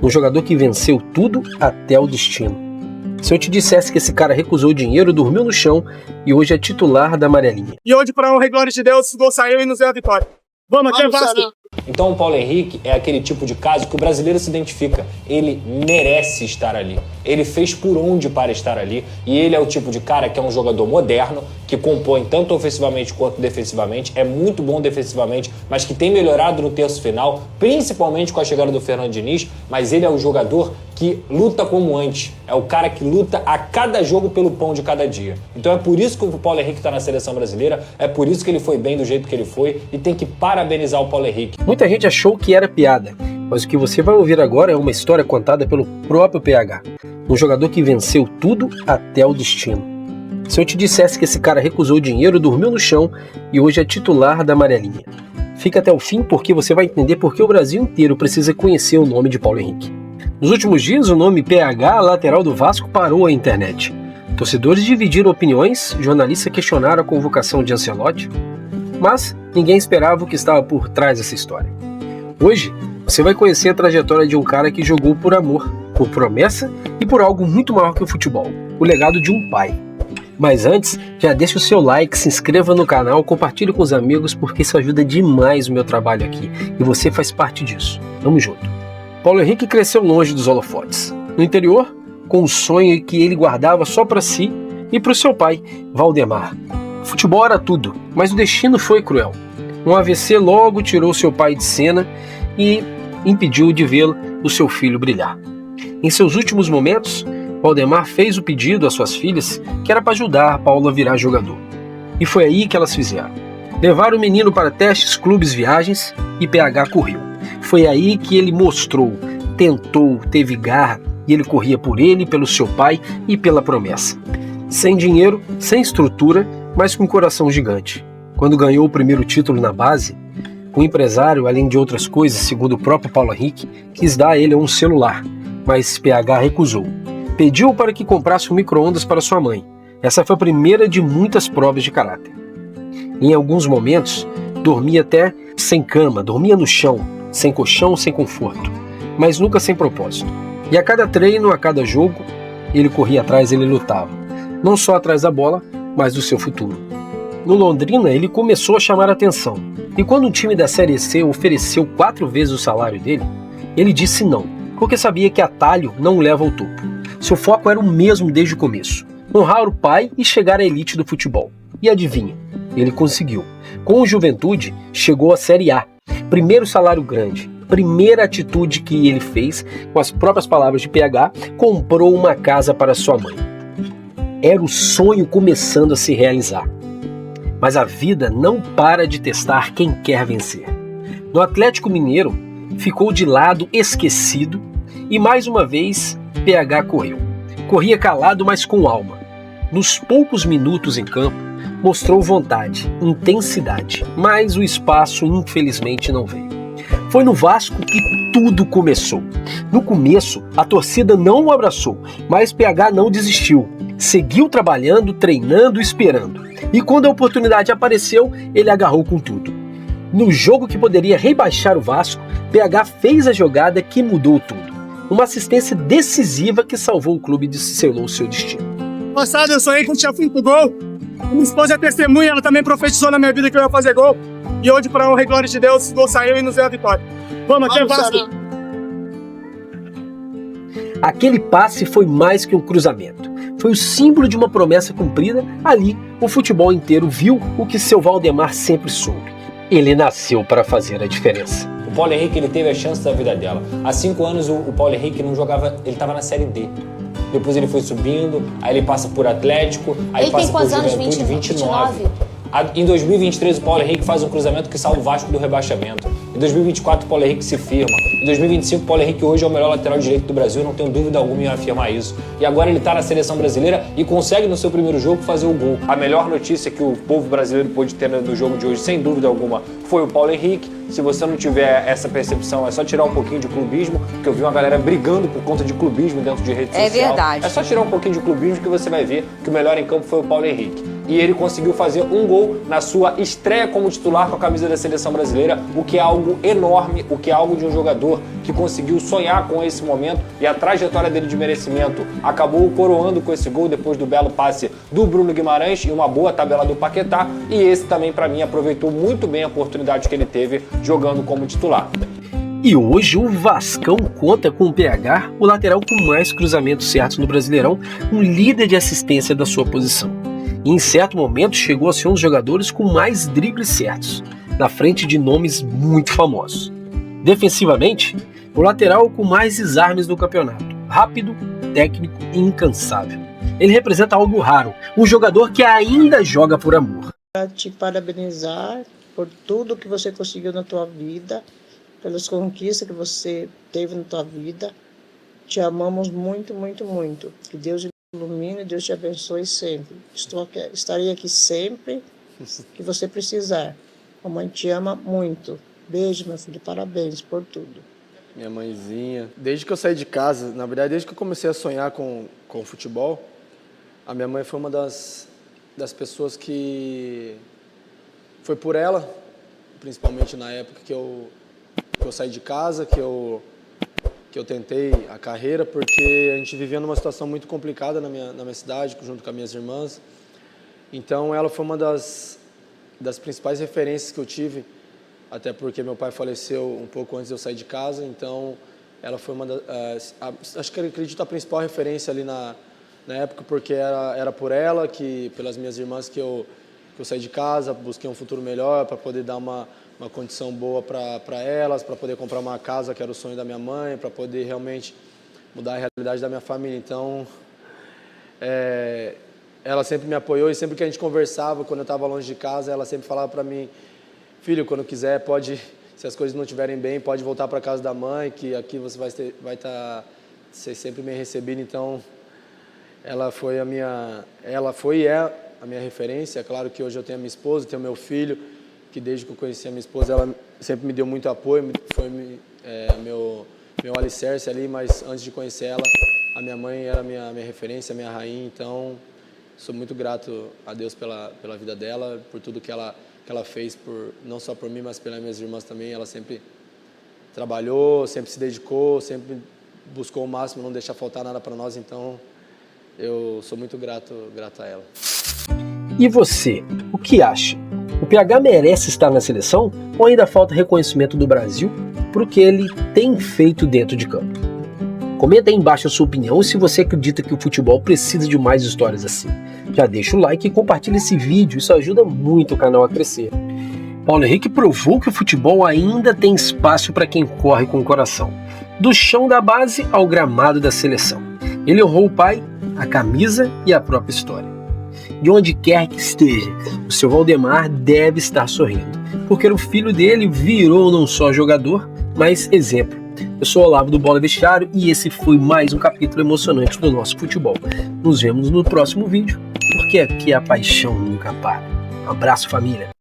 Um jogador que venceu tudo até o destino. Se eu te dissesse que esse cara recusou dinheiro, dormiu no chão e hoje é titular da amarelinha. E hoje, para honra e glória de Deus, o gol saiu e nos deu a vitória. Vamos, aqui é Vasco! Então o Paulo Henrique é aquele tipo de caso que o brasileiro se identifica. Ele merece estar ali. Ele fez por onde para estar ali. E ele é o tipo de cara que é um jogador moderno, que compõe tanto ofensivamente quanto defensivamente. É muito bom defensivamente, mas que tem melhorado no terço final, principalmente com a chegada do Fernando Diniz. Mas ele é o jogador que luta como antes. É o cara que luta a cada jogo pelo pão de cada dia. Então é por isso que o Paulo Henrique está na seleção brasileira. É por isso que ele foi bem do jeito que ele foi. E tem que parabenizar o Paulo Henrique. Muita gente achou que era piada, mas o que você vai ouvir agora é uma história contada pelo próprio PH. Um jogador que venceu tudo até o destino. Se eu te dissesse que esse cara recusou dinheiro, dormiu no chão e hoje é titular da amarelinha. Fica até o fim porque você vai entender por que o Brasil inteiro precisa conhecer o nome de Paulo Henrique. Nos últimos dias, o nome PH, lateral do Vasco, parou a internet. Torcedores dividiram opiniões, jornalistas questionaram a convocação de Ancelotti, mas ninguém esperava o que estava por trás dessa história. Hoje, você vai conhecer a trajetória de um cara que jogou por amor, por promessa e por algo muito maior que o futebol, o legado de um pai. Mas antes, já deixe o seu like, se inscreva no canal, compartilhe com os amigos porque isso ajuda demais o meu trabalho aqui e você faz parte disso. Tamo junto. Paulo Henrique cresceu longe dos holofotes, no interior, com um sonho que ele guardava só para si e para o seu pai, Valdemar. O futebol era tudo, mas o destino foi cruel. Um AVC logo tirou seu pai de cena e impediu de ver o seu filho brilhar. Em seus últimos momentos, Valdemar fez o pedido às suas filhas que era para ajudar Paulo a virar jogador. E foi aí que elas fizeram. Levaram o menino para testes, clubes, viagens e PH correu. Foi aí que ele mostrou, tentou, teve garra e ele corria por ele, pelo seu pai e pela promessa. Sem dinheiro, sem estrutura, mas com um coração gigante. Quando ganhou o primeiro título na base, o empresário, além de outras coisas, segundo o próprio Paulo Henrique, quis dar a ele um celular, mas PH recusou. Pediu para que comprasse um micro-ondas para sua mãe. Essa foi a primeira de muitas provas de caráter. Em alguns momentos, dormia até sem cama, dormia no chão, sem colchão, sem conforto, mas nunca sem propósito. E a cada treino, a cada jogo, ele corria atrás, ele lutava. Não só atrás da bola, mas do seu futuro. No Londrina, ele começou a chamar a atenção. E quando um time da Série C ofereceu 4 vezes o salário dele, ele disse não, porque sabia que atalho não leva ao topo. Seu foco era o mesmo desde o começo: honrar o pai e chegar à elite do futebol. E adivinha, ele conseguiu. Com o Juventude, chegou à Série A. Primeiro salário grande, primeira atitude que ele fez, com as próprias palavras de PH, comprou uma casa para sua mãe. Era o sonho começando a se realizar. Mas a vida não para de testar quem quer vencer. No Atlético Mineiro, ficou de lado, esquecido, e mais uma vez PH correu. Corria calado, mas com alma. Nos poucos minutos em campo, mostrou vontade, intensidade, mas o espaço infelizmente não veio. Foi no Vasco que tudo começou. No começo, a torcida não o abraçou, mas PH não desistiu. Seguiu trabalhando, treinando, esperando. E quando a oportunidade apareceu, ele agarrou com tudo. No jogo que poderia rebaixar o Vasco, PH fez a jogada que mudou tudo. Uma assistência decisiva que salvou o clube e selou o seu destino. Passado eu sonhei com o chefinho pro gol. Minha esposa é testemunha, ela também profetizou na minha vida que eu ia fazer gol. E hoje, para honra e glória de Deus, o gol saiu e nos deu a vitória. Vamos, aqui é Vasco! Aquele passe foi mais que um cruzamento. Foi o símbolo de uma promessa cumprida. Ali, o futebol inteiro viu o que seu Valdemar sempre soube. Ele nasceu para fazer a diferença. O Paulo Henrique, ele teve a chance da vida dela. Há 5 anos o Paulo Henrique não jogava, ele estava na Série D. Depois ele foi subindo, aí ele passa por Atlético, aí ele passa por Juventude, 29. Em 2023 o Paulo Henrique faz um cruzamento que salva o Vasco do rebaixamento. Em 2024 o Paulo Henrique se firma. Em 2025 o Paulo Henrique hoje é o melhor lateral direito do Brasil, não tenho dúvida alguma em afirmar isso. E agora ele está na seleção brasileira e consegue no seu primeiro jogo fazer o gol. A melhor notícia que o povo brasileiro pôde ter no jogo de hoje, sem dúvida alguma, foi o Paulo Henrique. Se você não tiver essa percepção, é só tirar um pouquinho de clubismo, porque eu vi uma galera brigando por conta de clubismo dentro de rede social. É verdade. É só tirar um pouquinho de clubismo que você vai ver que o melhor em campo foi o Paulo Henrique. e ele conseguiu fazer um gol na sua estreia como titular com a camisa da seleção brasileira, o que é algo enorme, o que é algo de um jogador que conseguiu sonhar com esse momento, e a trajetória dele de merecimento acabou coroando com esse gol depois do belo passe do Bruno Guimarães e uma boa tabela do Paquetá, e esse também para mim aproveitou muito bem a oportunidade que ele teve jogando como titular. E hoje o Vascão conta com o PH, o lateral com mais cruzamentos certos no Brasileirão, um líder de assistência da sua posição. E em certo momento chegou a ser um dos jogadores com mais dribles certos, na frente de nomes muito famosos. Defensivamente, o lateral com mais desarmes do campeonato, rápido, técnico e incansável. Ele representa algo raro, um jogador que ainda joga por amor. Quero te parabenizar por tudo que você conseguiu na tua vida, pelas conquistas que você teve na tua vida. Te amamos muito, muito, muito. Que Deus te ilumine, Deus te abençoe sempre. Estarei aqui sempre que você precisar. A mãe te ama muito. Beijo, meu filho, parabéns por tudo. Minha mãezinha, desde que eu saí de casa, na verdade, desde que eu comecei a sonhar com futebol, a minha mãe foi uma das pessoas que... Foi por ela, principalmente na época que eu saí de casa, que eu tentei a carreira, porque a gente vivia numa situação muito complicada na minha cidade, junto com as minhas irmãs. Então, ela foi uma das principais referências que eu tive, até porque meu pai faleceu um pouco antes de eu sair de casa. Então, ela foi uma das... acho que acredito a principal referência ali na época, porque era por ela, pelas minhas irmãs que eu saí de casa, busquei um futuro melhor para poder dar uma condição boa para elas, para poder comprar uma casa, que era o sonho da minha mãe, para poder realmente mudar a realidade da minha família. Então, ela sempre me apoiou, e sempre que a gente conversava, quando eu estava longe de casa, ela sempre falava para mim: filho, quando quiser, pode, se as coisas não estiverem bem, pode voltar para casa da mãe, que aqui você vai estar ser sempre bem recebido. Então, ela foi e é a minha referência. É claro que hoje eu tenho a minha esposa, tenho meu filho, que desde que eu conheci a minha esposa, ela sempre me deu muito apoio, foi meu alicerce ali, mas antes de conhecer ela, a minha mãe era a minha referência, a minha rainha. Então, sou muito grato a Deus pela vida dela, por tudo que ela fez, não só por mim, mas pelas minhas irmãs também. Ela sempre trabalhou, sempre se dedicou, sempre buscou o máximo, não deixar faltar nada para nós. Então, eu sou muito grato a ela. E você, o que acha? O PH merece estar na seleção ou ainda falta reconhecimento do Brasil por o que ele tem feito dentro de campo? Comenta aí embaixo a sua opinião e se você acredita que o futebol precisa de mais histórias assim. Já deixa o like e compartilha esse vídeo, isso ajuda muito o canal a crescer. Paulo Henrique provou que o futebol ainda tem espaço para quem corre com o coração. Do chão da base ao gramado da seleção. Ele honrou o pai, a camisa e a própria história. De onde quer que esteja, o seu Valdemar deve estar sorrindo, porque o filho dele virou não só jogador, mas exemplo. Eu sou o Olavo do Bola Vestiário e esse foi mais um capítulo emocionante do nosso futebol. Nos vemos no próximo vídeo, porque aqui a paixão nunca para. Um abraço, família!